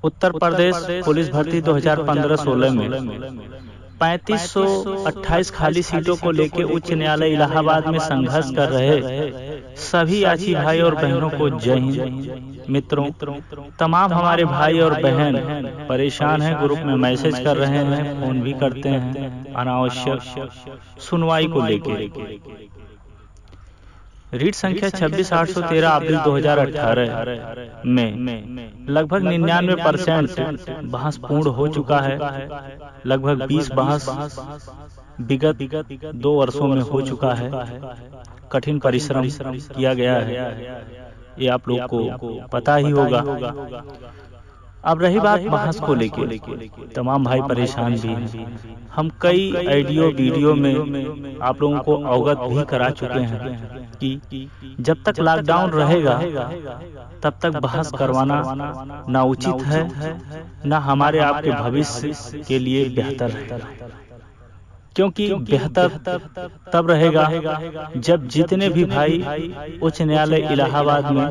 Uttar Pradesh police भर्ती 2015-16 में 3528 खाली सीटों को लेकर उच्च न्यायालय इलाहाबाद में संघर्ष कर रहे सभी याची भाई और बहनों को जय हिंद। मित्रों, तमाम हमारे भाई और बहन परेशान हैं, ग्रुप में मैसेज कर रहे हैं, फोन भी करते हैं अनावश्यक सुनवाई को लेकर। रीट संख्या 26,813 अप्रैल 2018 में लगभग 99% बहस पूर्ण हो चुका है। लगभग 20 बहस विगत 2 वर्षों में हो चुका है। कठिन परिश्रम किया गया है, ये आप लोग को पता ही होगा। अब रही बात बहस को लेकर, तमाम भाई परेशान भी हैं। हम कई ऑडियो वीडियो में आप लोगों को अवगत भी करा चुके हैं कि जब तक लॉकडाउन रहेगा तब तक बहस करवाना ना उचित है, ना हमारे आपके भविष्य के लिए बेहतर है। क्योंकि बेहतर तब रहेगा जब जितने भी भाई उच्च न्यायालय इलाहाबाद में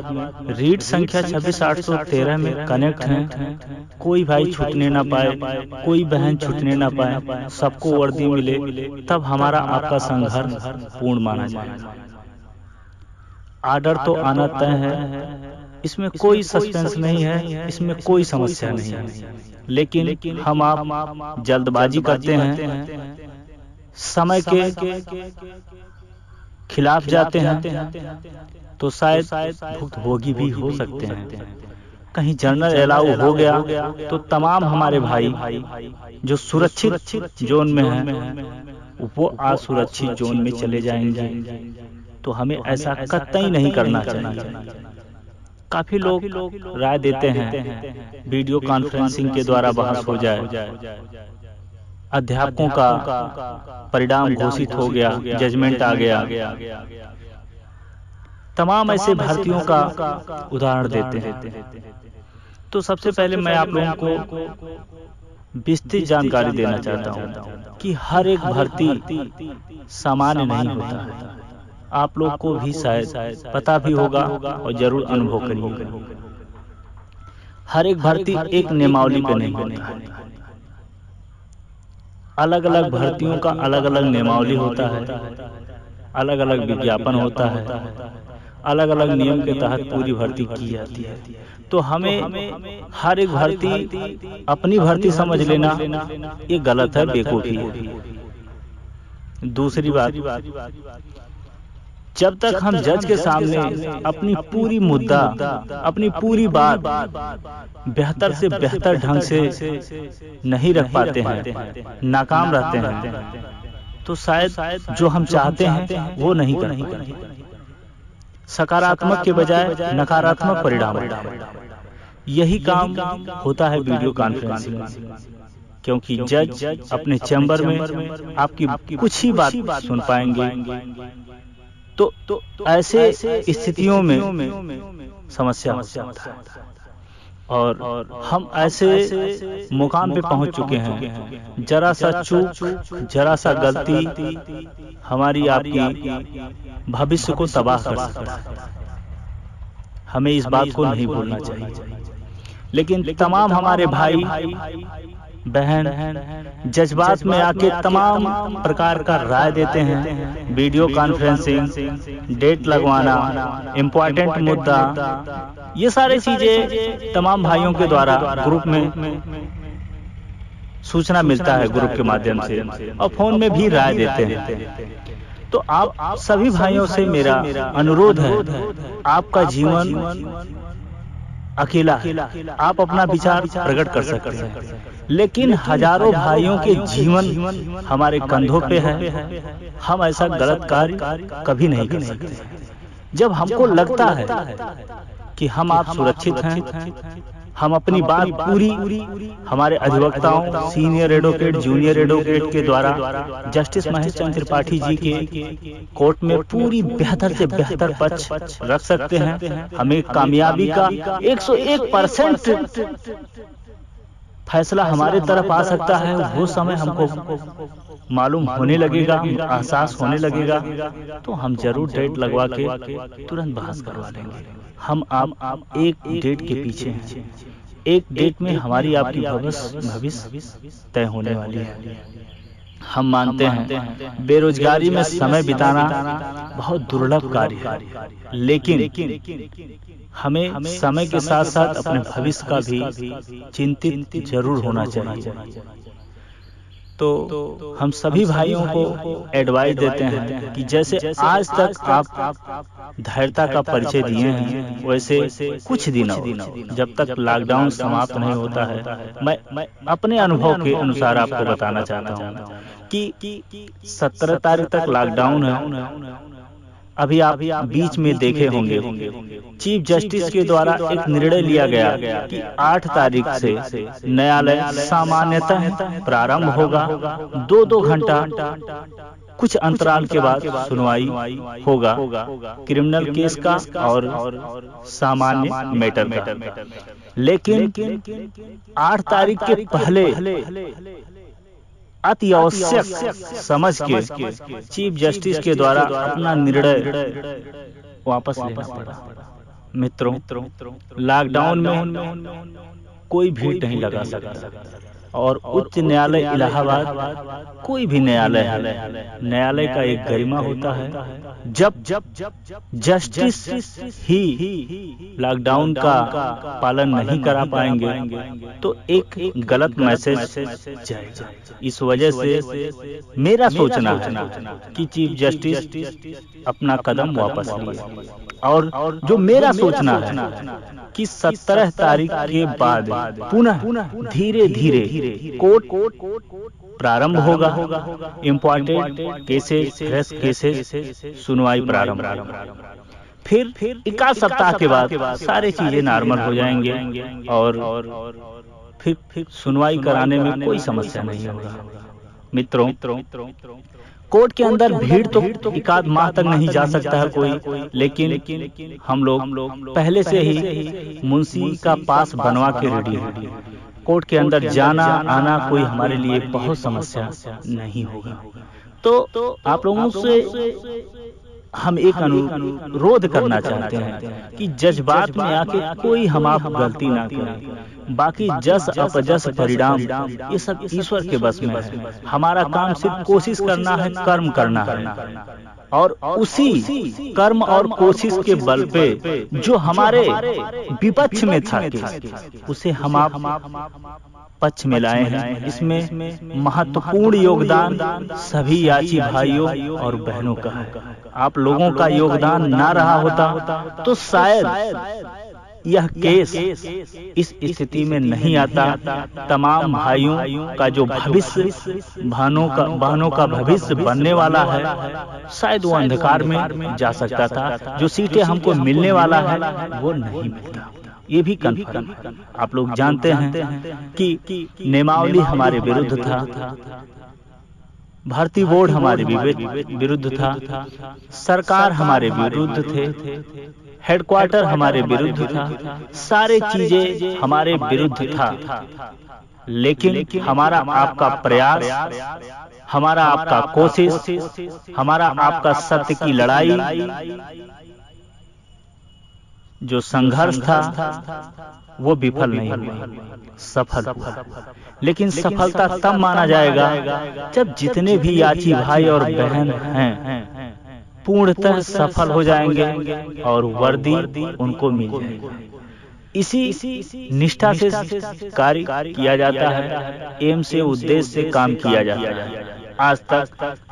रीट संख्या 26,813 में कनेक्ट हैं, कोई भाई छूटने ना पाए, कोई बहन छूटने ना पाए, सबको वर्दी मिले, तब हमारा आपका संघर्ष पूर्ण माना जाएगा। आर्डर तो आना तय है, इसमें कोई सस्पेंस नहीं है, इसमें कोई समस्या नहीं है। लेकिन हम आप जल्दबाजी करते हैं, समय के खिलाफ जाते हैं, तो शायद भुक्तभोगी भी हो सकते हैं। कहीं जनरल अलाउ हो गया तो तमाम हमारे भाई जो सुरक्षित जोन में हैं वो असुरक्षित जोन में चले जाएंगे। तो हमें ऐसा कतई नहीं करना चाहिए। काफी लोग राय देते हैं वीडियो कॉन्फ्रेंसिंग के द्वारा बहस हो जाए, अध्यापकों का परिणाम घोषित हो गया, जजमेंट आ गया। तमाम ऐसे भर्तियों का उदाहरण देते हैं। तो सबसे पहले मैं आप लोगों को विस्तृत जानकारी देना चाहता हूं कि हर एक भर्ती सामान्य नहीं होता है। आप लोग को भी शायद पता भी होगा और जरूर अनुभव करिएगा। हर एक भर्ती एक नियमावली पे नहीं होता है। अलग अलग भर्तियों का अलग अलग नियमावली होता है, अलग अलग विज्ञापन होता है, अलग अलग नियम के तहत पूरी भर्ती की जाती है। तो हमें हर एक भर्ती अपनी भर्ती समझ लेना ये गलत है, बेवकूफी है। दूसरी बात, जब तक हम जज के सामने अपनी पूरी मुद्दा, अपनी पूरी बात बेहतर से बेहतर ढंग से नहीं रख पाते हैं, नाकाम रहते हैं, तो शायद जो हम चाहते हैं वो नहीं कर पाएंगे। सकारात्मक के बजाय नकारात्मक परिणाम, यही काम होता है वीडियो कॉन्फ्रेंसिंग में। क्योंकि जज अपने चैम्बर में आपकी कुछ ही बात सुन पाएंगे। तो ऐसे स्थितियों में समस्या हो जाता है। और हम ऐसे मुकाम पे पहुंच चुके हैं, जरा सा चूक, जरा सा गलती हमारी आपकी भविष्य को तबाह कर सकता है। हमें इस बात को नहीं भूलना चाहिए। लेकिन तमाम हमारे भाई बहन जज्बात में आके तमाम प्रकार का राय देते हैं। वीडियो कॉन्फ्रेंसिंग, डेट लगवाना, इम्पोर्टेंट मुद्दा, ये सारी चीजें तमाम भाइयों के द्वारा ग्रुप में सूचना मिलता है, ग्रुप के माध्यम से, और फोन में भी राय देते हैं। तो आप सभी भाइयों से मेरा अनुरोध है, आपका जीवन अकेला है, आप अपना विचार प्रकट कर सकते हैं, लेकिन हजारों भाइयों के जीवन हमारे कंधों पे है। हम ऐसा गलत कार्य कभी नहीं कर सकते। जब हमको लगता है कि हम आप सुरक्षित हैं, हम अपनी बात पूरी हमारे अधिवक्ताओं, सीनियर एडवोकेट, जूनियर एडवोकेट के द्वारा जस्टिस महेश चंद्र त्रिपाठी जी के कोर्ट में पूरी बेहतर से बेहतर पक्ष रख सकते हैं। हमें कामयाबी का 101% फैसला हमारे तरफ आ सकता है। वो समय हमको मालूम होने लगेगा, एहसास होने लगेगा, तो हम जरूर डेट लगवा के तुरंत बहस करवा लेंगे। हम आप एक डेट के पीछे हैं, एक डेट में हमारी आपकी भविष्य तय होने वाली है। हम मानते हैं बेरोजगारी में समय बिताना बहुत दुर्लभ कार्य है, लेकिन हमें समय के साथ साथ अपने भविष्य का भी चिंतित जरूर होना चाहिए। तो हम सभी भाइयों को एडवाइस देते हैं कि जैसे आज तक आप धैर्यता का परिचय दिए हैं, वैसे कुछ दिनों जब तक लॉकडाउन समाप्त नहीं होता है, मैं अपने अनुभव के अनुसार आपको बताना चाहता हूँ कि 17 तारीख तक लॉकडाउन है। अभी आप बीच में देखे होंगे चीफ जस्टिस के द्वारा एक निर्णय लिया गया कि 8 तारीख से न्यायालय सामान्यतः प्रारंभ होगा। 2-2 घंटा कुछ अंतराल के बाद सुनवाई होगा, क्रिमिनल केस का और सामान्य मैटर का। लेकिन 8 तारीख के पहले अति आवश्यक समझ के चीफ जस्टिस के द्वारा अपना निर्णय वापस लेना पड़ा। मित्रों, लॉकडाउन में कोई भीड़ नहीं लगा सकता और उच्च न्यायालय इलाहाबाद कोई भी न्यायालय है, न्यायालय का एक गरिमा होता है। जब जस्टिस ही लॉकडाउन का पालन नहीं करा पाएंगे तो एक गलत मैसेज जाएगा। इस वजह से मेरा सोचना है कि चीफ जस्टिस अपना कदम वापस लिए, और जो मेरा सोचना है कि 17 तारीख के बाद पुनः धीरे धीरे कोर्ट प्रारंभ होगा। इम्पोर्टेंट केसेस, फ्रेश केसेस सुनवाई प्रारंभ, फिर 1 सप्ताह के बाद सारी चीजें नॉर्मल हो जाएंगे और फिर सुनवाई कराने में कोई समस्या नहीं होगा। मित्रों, कोर्ट के अंदर भीड़ तो 1 माह तक नहीं जा सकता है कोई, लेकिन हम लोग पहले से ही मुंशी का पास बनवा के रेडी हैं। कोर्ट के अंदर जाना आना कोई हमारे लिए बहुत समस्या नहीं होगा। तो आप लोगों से हम एक अनुरोध करना चाहते हैं कि जज्बात में आके कोई हम आप गलती ना करें। बाकी जस अपजस परिणाम ये सब ईश्वर के बस में है। हमारा काम सिर्फ कोशिश करना है, कर्म करना है, और उसी कर्म और कोशिश के बल पे जो हमारे विपक्ष में था उसे हम आप पक्ष में लाए हैं। इसमें महत्वपूर्ण योगदान सभी याची भाइयों और बहनों का है। आप लोगों का योगदान ना रहा होता तो शायद यह केस इस स्थिति में नहीं आता। तमाम भाइयों का जो भविष्य, बहनों का भविष्य बनने वाला है, शायद वो अंधकार में जा सकता था। जो सीटें हमको मिलने वाला है वो नहीं मिलता। ये भी कन्फर्म है। आप लोग जानते हैं कि नियमावली हमारे विरुद्ध था, भर्ती बोर्ड हमारे विरुद्ध था, सरकार हमारे विरुद्ध थे, हेडक्वार्टर हमारे विरुद्ध था, सारे चीजें हमारे विरुद्ध था। लेकिन हमारा आपका प्रयास, हमारा आपका कोशिश, हमारा आपका सत्य की लड़ाई, जो संघर्ष था वो विफल नहीं हुआ, सफल हुआ। लेकिन सफलता तब माना जाएगा जब जितने भी याची भाई और बहन हैं पूर्णतः सफल हो जाएंगे और वर्दी उनको मिल जाएगी। इसी निष्ठा से कार्य किया जाता है, एम से उद्देश्य से काम किया जाता है। आज तक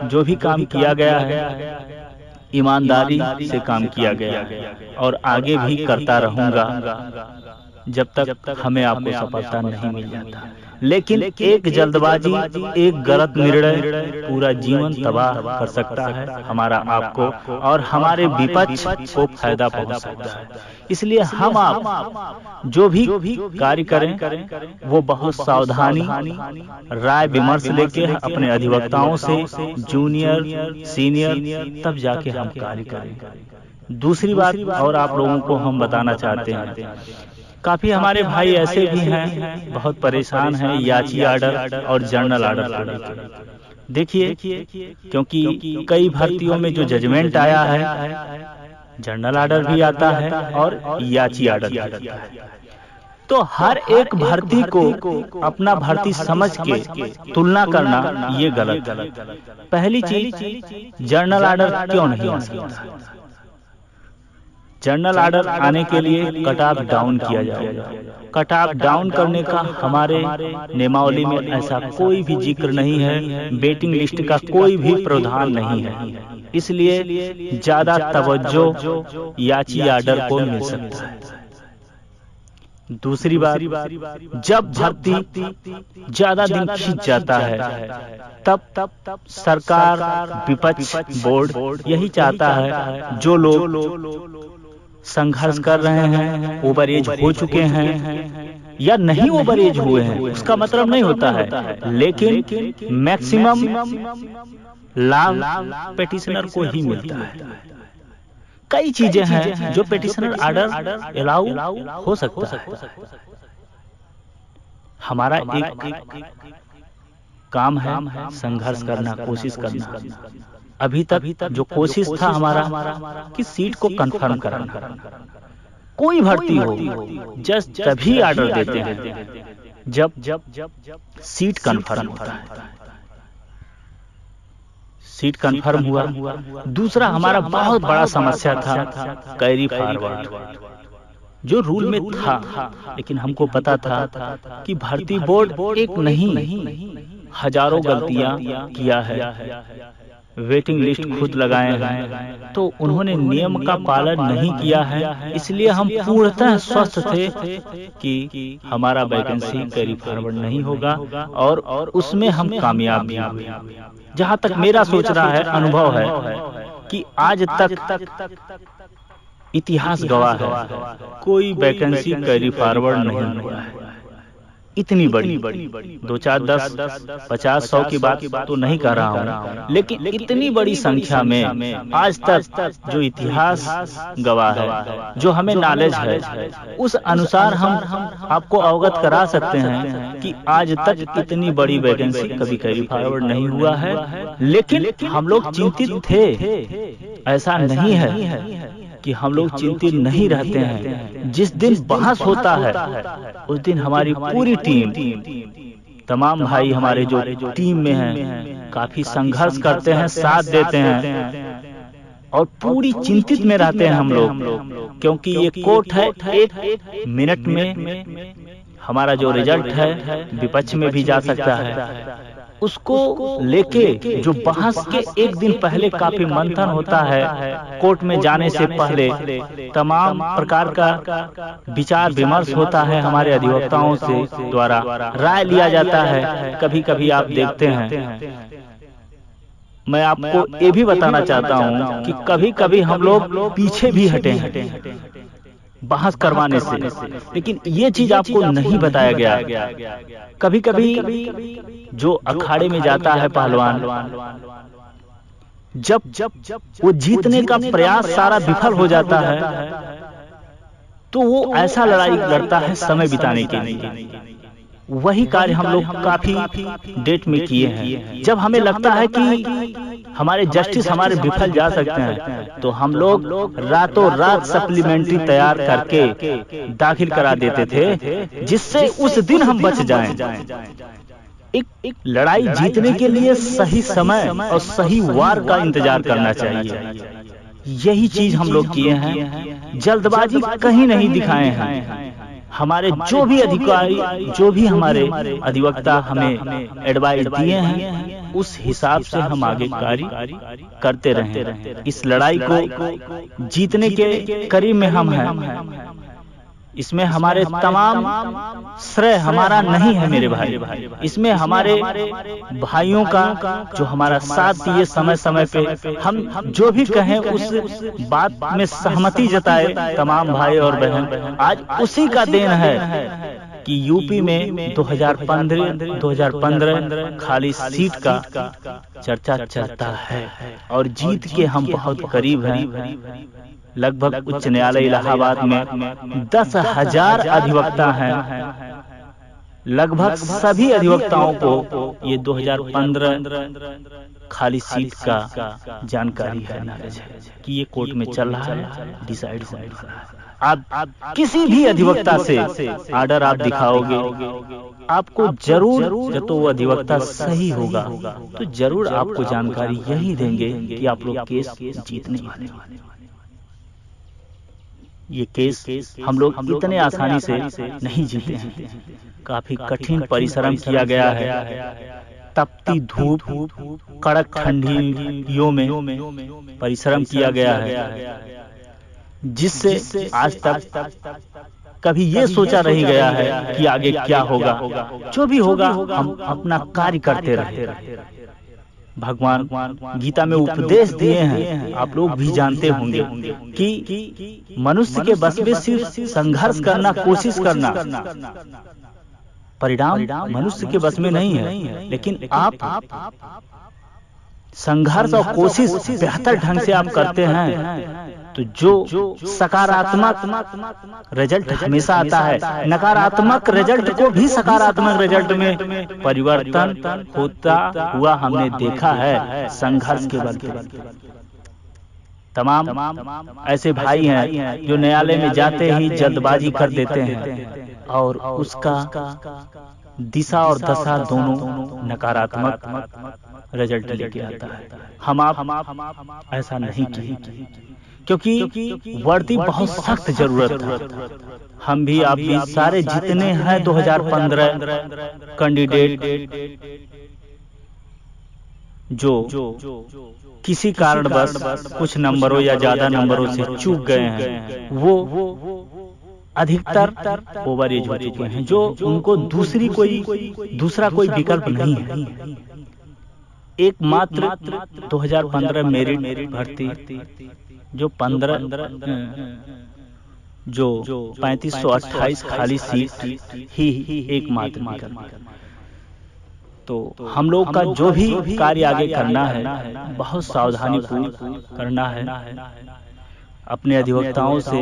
जो भी काम किया गया है ईमानदारी से काम किया गया और आगे भी करता रहूंगा जब तक हमें आपको सफलता नहीं मिल जाता। लेकिन एक जल्दबाजी, एक गलत निर्णय पूरा जीवन तबाह कर सकता है, हमारा आपको और हमारे विपक्ष को फायदा पहुंच सकता है। इसलिए हम आप जो भी कार्य करें वो बहुत सावधानी, राय विमर्श लेके अपने अधिवक्ताओं से, जूनियर सीनियर, तब जाके हम कार्य करें। दूसरी बात और आप लोगों को हम बताना चाहते हैं, काफी हमारे भाई ऐसे भी हैं बहुत परेशान हैं याची आर्डर और जर्नल आर्डर को लेकर। देखिए, क्योंकि कई भर्तियों में जो जजमेंट आया है, जर्नल आर्डर भी आता है और याची आर्डर भी आता है। तो हर एक भर्ती को अपना भर्ती समझ के तुलना करना ये गलत है। पहली चीज, जर्नल ऑर्डर क्यों नहीं आ सकता? जर्नल ऑर्डर आने के लिए कट ऑफ डाउन किया जाएगा। कट ऑफ डाउन करने का हमारे नियमावली में ऐसा कोई भी जिक्र नहीं है, वेटिंग लिस्ट का कोई भी प्रावधान नहीं है। इसलिए ज्यादा तवज्जो याची ऑर्डर को मिल सकता है। दूसरी बात, जब भर्ती ज्यादा दिन खींच जाता है तब सरकार, विपक्ष, बोर्ड यही चाहता है जो लोग संघर्ष कर रहे हैं, ओवर एज हो चुके हैं या नहीं ओवर एज हुए हैं, उसका मतलब नहीं होता है, लेकिन मैक्सिमम लाभ पेटिशनर को ही मिलता है। कई चीजें हैं जो पेटिशनर ऑर्डर अलाउ हो सकता है। हमारा एक काम है संघर्ष करना, कोशिश करना। अभी तक जो कोशिश था हमारा कि सीट को कंफर्म करना। कोई भर्ती हो जस्ट तभी ऑर्डर देते हैं जब सीट कंफर्म होता है। सीट कंफर्म हुआ। दूसरा हमारा बहुत बड़ा समस्या था कैरी फॉरवर्ड, जो रूल में था, लेकिन हमको पता था कि भर्ती बोर्ड एक नहीं हजारों गलतियां किया है। वेटिंग लिस्ट खुद लगाए हैं, तो उन्होंने नियम का पालन नहीं किया है। इसलिए हम पूर्णतः स्वस्थ थे कि हमारा वैकेंसी कैरी फॉरवर्ड नहीं होगा और उसमें हम कामयाब भी हुए। जहां तक मेरा सोच रहा है, अनुभव है कि आज तक इतिहास गवाह है कोई वैकेंसी कैरी फॉरवर्ड नहीं हुआ है। इतनी बड़ी 2, 4, 10, 50, 100 की बात तो नहीं कर रहा हूँ, लेकिन इतनी बड़ी संख्या में आज तक जो इतिहास गवाह है, जो हमें नॉलेज है, उस अनुसार हम आपको अवगत करा सकते हैं कि आज तक इतनी बड़ी वैकेंसी कभी कैरी फॉरवर्ड नहीं हुआ है। लेकिन हम लोग चिंतित थे, ऐसा नहीं है कि हम लोग चिंतित नहीं रहते हैं। जिस दिन बहस होता है उस दिन हमारी पूरी टीम, तमाम भाई हमारे जो टीम में हैं, काफी संघर्ष करते हैं, साथ देते हैं और पूरी चिंतित में रहते हैं हम लोग, क्योंकि ये कोर्ट है। 1 मिनट में हमारा जो रिजल्ट है विपक्ष में भी जा सकता है। उसको लेके जो बहस के एक दिन पहले काफी मंथन होता है, कोर्ट में जाने से पहले तमाम प्रकार का विचार विमर्श होता है, हमारे अधिवक्ताओं से द्वारा राय लिया जाता है। कभी कभी आप देखते हैं, मैं आपको ये भी बताना चाहता हूँ कि कभी कभी हम लोग पीछे भी हटे हैं बहस करवाने से, लेकिन ये चीज आपको नहीं बताया गया। कभी कभी जो अखाड़े में जाता है पहलवान, जब वो जीतने का प्रयास सारा विफल हो जाता है, तो वो ऐसा लड़ाई लड़ता है समय बिताने के लिए। वही कार्य हम लोग काफी डेट में किए हैं। जब हमें लगता है कि हमारे जस्टिस हमारे विफल जा सकते हैं, तो हम लोग रातों रात सप्लीमेंट्री तैयार करके दाखिल करा देते थे, जिससे उस दिन हम बच जाएं। एक लड़ाई जीतने के लिए सही समय और सही वार का इंतजार करना चाहिए। यही चीज हम लोग किए हैं, जल्दबाजी कहीं नहीं दिखाए हैं। हमारे जो भी अधिकारी, जो भी हमारे अधिवक्ता हमें एडवाइस दिए हैं, उस हिसाब से हम आगे कार्य करते रहे। इस लड़ाई को जीतने के करीब में हम हैं। इसमें हमारे तमाम श्रेय हमारा नहीं है मेरे भाई, इसमें हमारे भाइयों का जो हमारा साथ दिए समय समय पे, हम जो भी कहें उस बात में सहमति जताए तमाम भाई और बहन। आज उसी का देन है कि यूपी में 2015 खाली सीट का चर्चा चलता है और जीत के हम बहुत करीब हैं। लगभग उच्च न्यायालय इलाहाबाद में 10,000 अधिवक्ता हैं। लगभग सभी अधिवक्ताओं को ये 2015 खाली सीट का जानकारी है, नॉलेज है कि ये कोर्ट में चल रहा है, डिसाइड हो रहा है। आप किसी भी अधिवक्ता से आर्डर आप दिखाओगे, आपको जरूर, जब तो वो अधिवक्ता सही होगा तो जरूर आपको जानकारी यही देंगे कि आप लोग केस जीतने वाले हैं। ये केस हम लोग इतने आसानी से नहीं जीते हैं, काफी कठिन परिश्रम किया गया है। तपती धूप, कड़क ठंडियों में परिश्रम किया गया है, जिससे आज तक कभी ये सोचा नहीं गया है कि आगे क्या होगा। जो भी होगा हम अपना कार्य करते रहे। भगवान गीता में उपदेश दिए हैं, आप लोग भी जानते होंगे कि मनुष्य के बस में सिर्फ संघर्ष करना, कोशिश करना, परिणाम मनुष्य के बस में नहीं है। लेकिन आप संघर्ष और कोशिश बेहतर ढंग से आप करते हैं तो जो सकारात्मक रिजल्ट हमेशा आता है। नकारात्मक रिजल्ट को भी सकारात्मक रिजल्ट में परिवर्तन होता हुआ हमने देखा है संघर्ष के बल पर। तमाम ऐसे भाई हैं जो न्यायालय में जाते ही जल्दबाजी कर देते हैं और उसका दिशा और दशा दोनों नकारात्मक रिजल्ट लेके आता है। हम आप ऐसा नहीं किए, क्योंकि वर्दी बहुत सख्त जरूरत था। हम भी आप भी सारे जितने हैं 2015 कैंडिडेट जो किसी कारणवश कुछ नंबरों या ज्यादा नंबरों से चूक गए हैं, वो अधिकतर ओवर एज हो चुके हैं, जो उनको दूसरा कोई विकल्प नहीं है। एकमात्र 2015 मेरिट भर्ती जो 3528 खाली सीट ही एकमात्र विकल्प। तो हम लोग का जो भी कार्य आगे करना है बहुत सावधानी पूर्वक करना है। अपने अधिवक्ताओं से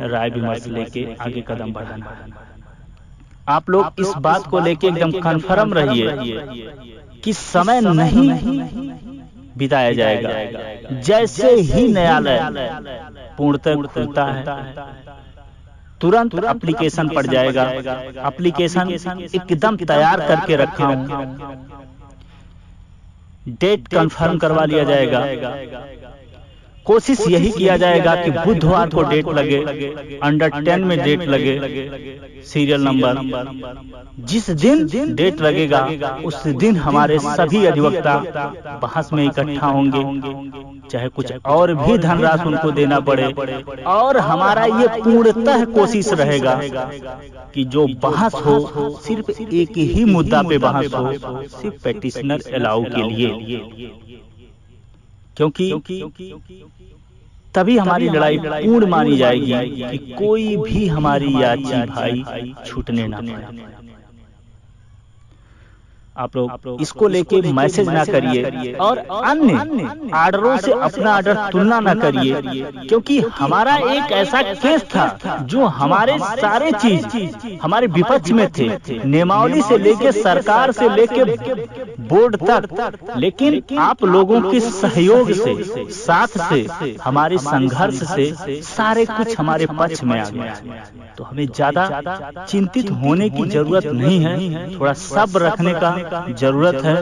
राय विमर्श लेके आगे कदम बढ़ाना है। आप लोग इस बात को लेके एकदम कन्फर्म रहिए कि समय नहीं बिताया जाएगा। जैसे ही न्यायालय पूर्णतः खुलता है तुरंत एप्लीकेशन पड़ जाएगा। एप्लीकेशन एकदम तैयार करके रखा हूं, डेट कंफर्म करवा लिया जाएगा। कोशिश यही किया जाएगा कि बुधवार को डेट लगे, अंडर 10 में डेट लगे, सीरियल नंबर। जिस दिन डेट लगेगा उस दिन हमारे सभी अधिवक्ता बहस में इकट्ठा होंगे, चाहे कुछ और भी धनराशि उनको देना पड़े। और हमारा ये पूर्णतः कोशिश रहेगा कि जो बहस हो सिर्फ एक ही मुद्दा पे बहस हो, सिर्फ पेटिशनर अलाउ के लिए, क्योंकि तभी हमारी लड़ाई पूर्ण मानी जाएगी कि कोई भी हमारी याची भाई छूटने ना पाए। आप लोग इसको लेके मैसेज ना करिए और अन्य आर्डरों से अपना आर्डर तुलना ना करिए, क्योंकि हमारा एक ऐसा केस था जो हमारे सारे चीज हमारे विपक्ष में थे, नियमावली से लेके सरकार से लेके बोर्ड तक। लेकिन आप लोगों के सहयोग से, साथ से, हमारे संघर्ष से सारे कुछ हमारे पक्ष में आ गया। तो हमें ज्यादा चिंतित होने की जरूरत नहीं है, थोड़ा सब्र रखने का जरूरत है।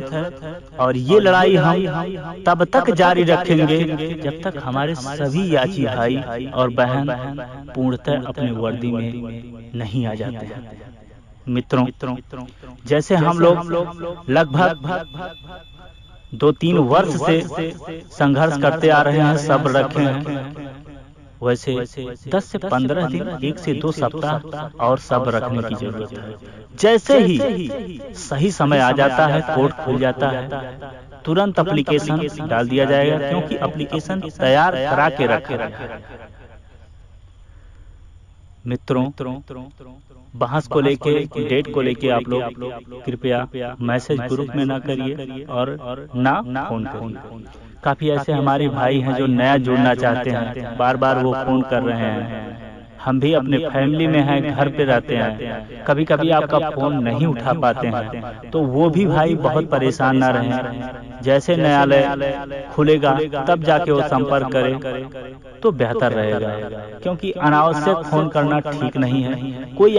और ये लड़ाई हम तब तक जारी रखेंगे जब तक हमारे सभी याची भाई और बहन पूर्णतः अपने वर्दी में नहीं आ जाते हैं। मित्रों, जैसे हम लोग लगभग 2-3 वर्ष से संघर्ष करते आ रहे हैं, सब्र रखे हैं, वैसे 10 से 15 दिन, 1 से 2 सप्ताह और सब्र रखने की जरूरत है। जैसे ही सही समय आ जाता है, कोर्ट खुल जाता है, तुरंत एप्लीकेशन डाल दिया जाएगा, क्योंकि एप्लीकेशन तैयार करा के रखे। मित्रों, बहस को लेके, डेट को लेके आप लोग कृपया मैसेज ग्रुप में ना करिए और ना फोन करिए। काफी ऐसे हमारे भाई हैं जो नया जुड़ना चाहते हैं, बार बार वो फोन कर रहे हैं, हम भी अपने फैमिली में हैं, घर पे रहते हैं, कभी कभी आपका फोन नहीं उठा पाते हैं, तो वो भी भाई बहुत परेशान ना रहें। जैसे न्यायालय खुलेगा तब जाके वो संपर्क करें तो बेहतर रहेगा, क्योंकि अनावश्यक फोन करना ठीक नहीं है। कोई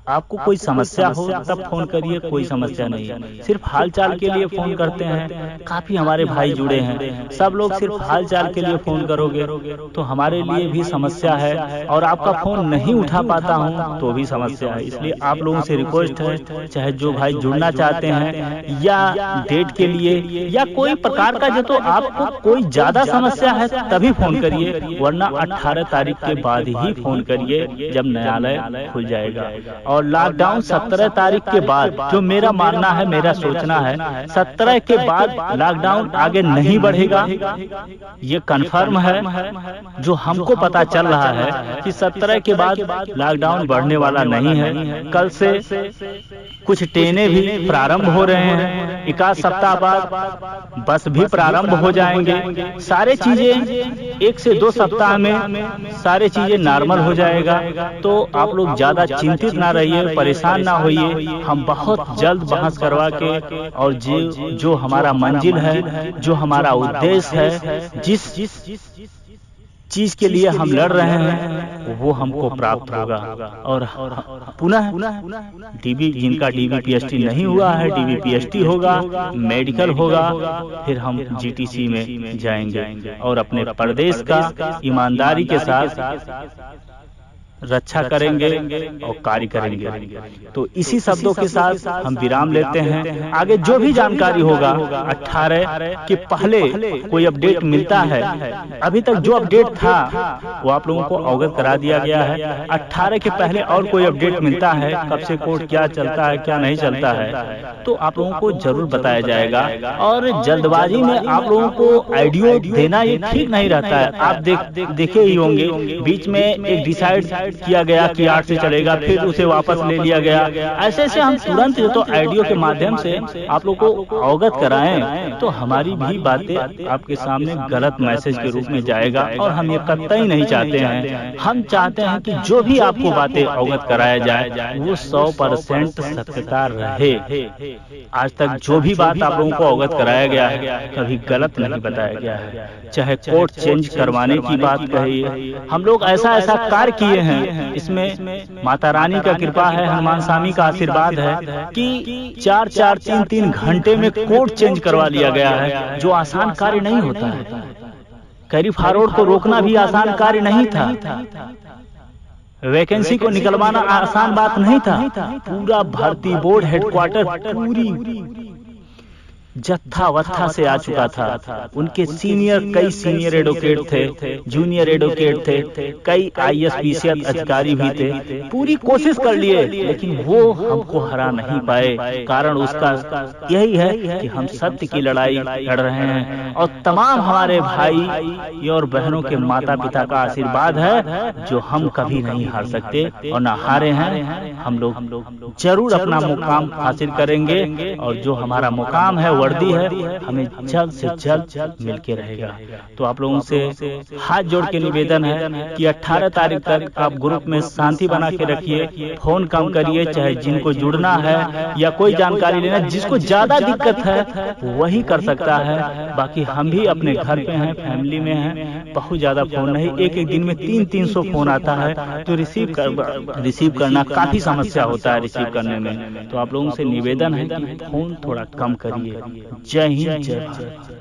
आपको कोई समस्या हो तब फोन करिए, कोई समस्या नहीं है। सिर्फ हालचाल के लिए फोन करते हैं, काफी हमारे भाई जुड़े हैं, सब लोग सिर्फ हालचाल के लिए फोन करोगे तो हमारे लिए भी समस्या है, और आपका फोन नहीं उठा पाता हूं तो भी समस्या है। इसलिए आप लोगों से रिक्वेस्ट है, चाहे जो भाई जुड़ना चाहते हैं या डेट के लिए या कोई प्रकार का, जो तो आपको कोई ज्यादा समस्या है तभी फोन करिए, वरना 18 तारीख के बाद ही फोन करिए जब न्यायालय खुल जाएगा। और लॉकडाउन 17 तारीख के बाद, जो मेरा मानना है, मेरा सोचना है, 17 के बाद लॉकडाउन आगे नहीं बढ़ेगा, ये कंफर्म है। जो हमको पता चल रहा है कि 17 के बाद लॉकडाउन बढ़ने वाला नहीं है। कल से कुछ ट्रेनें भी प्रारंभ हो रहे हैं, एक आध सप्ताह बाद बस भी प्रारंभ हो जाएंगे। सारे चीजें 1 से 2 सप्ताह में सारे चीजें नॉर्मल हो जाएगा। तो आप लोग ज्यादा चिंतित ना रहिए, परेशान ना होइए। हम बहुत जल्द बहस करवा के, और जो हमारा मंजिल है, जो हमारा उद्देश्य है, जिस चीज के लिए हम लड़ रहे हैं, वो हमको प्राप्त होगा। और पुनः जिनका DBPST नहीं हुआ है, DBPST होगा, मेडिकल होगा, फिर हम GTC में जाएंगे और अपने प्रदेश का ईमानदारी के साथ रक्षा करेंगे और कार्य करेंगे। तो इसी शब्दों के साथ हम विराम लेते हैं। आगे जो भी जानकारी होगा 18 के पहले कोई अपडेट मिलता है, अभी तक जो अपडेट था वो आप लोगों को अवगत करा दिया गया है। 18 के पहले और कोई अपडेट मिलता है, कब से कोर्ट क्या चलता है क्या नहीं चलता है, तो आप लोगों को जरूर बताया जाएगा। और जल्दबाजी में आप लोगों को ऑडियो देना ये ठीक नहीं रहता है। आप देखे ही होंगे, बीच में एक डिसाइड किया गया कि 8 से चलेगा, फिर उसे वापस ले लिया गया। ऐसे से हम तुरंत तो ऑडियो के माध्यम से आप लोग को अवगत कराएं, तो हमारी भी बातें आपके सामने गलत मैसेज के रूप में जाएगा, और हम ये कतई नहीं चाहते हैं। हम चाहते हैं कि जो भी आपको बातें अवगत कराया जाए वो 100% सत्यता रहे। आज तक जो भी बात आप लोगों को अवगत कराया गया है, कभी गलत नहीं बताया गया है। चाहे कोर्ट चेंज करवाने की बात कहिए, हम लोग ऐसा कार्य किए हैं, इसमें माता रानी का कृपा है, हनुमान स्वामी का आशीर्वाद है कि 4-4, 3-3 घंटे में कोर्ट चेंज करवा लिया गया है, जो आसान कार्य नहीं होता है। कैरी फॉरवर्ड को रोकना भी आसान कार्य नहीं था, वैकेंसी को निकलवाना आसान बात नहीं था। पूरा भर्ती बोर्ड हेडक्वार्टर पूरी जत्था वत्था से आ चुका था। उनके कई सीनियर एडवोकेट थे, जूनियर एडवोकेट थे, कई IAS PCS अधिकारी भी थे। पूरी कोशिश कर लिए, लेकिन वो हमको हरा नहीं पाए। कारण उसका यही है कि हम सत्य की लड़ाई लड़ रहे हैं, और तमाम हमारे भाई और बहनों के माता पिता का आशीर्वाद है, जो हम कभी नहीं हार सकते और ना हारे हैं। हम लोग जरूर अपना मुकाम हासिल करेंगे, और जो हमारा मुकाम है, वर्दी है, हमें जल्द से जल्द मिलके रहेगा। तो आप लोगों से हाथ जोड़ के निवेदन है कि 18 तारीख तक आप ग्रुप में शांति बना के रखिए, फोन कम करिए। चाहे जिनको जुड़ना है या कोई जानकारी लेना, जिसको ज्यादा दिक्कत है वही कर सकता है। बाकी हम भी अपने घर पे हैं, फैमिली में हैं, बहुत ज्यादा फोन नहीं, एक दिन में 300-300 फोन आता है, तो रिसीव करना काफी समस्या होता है रिसीव करने में। तो आप लोगों से निवेदन है कि फोन थोड़ा कम करिए। जय हिंद, जय भारत।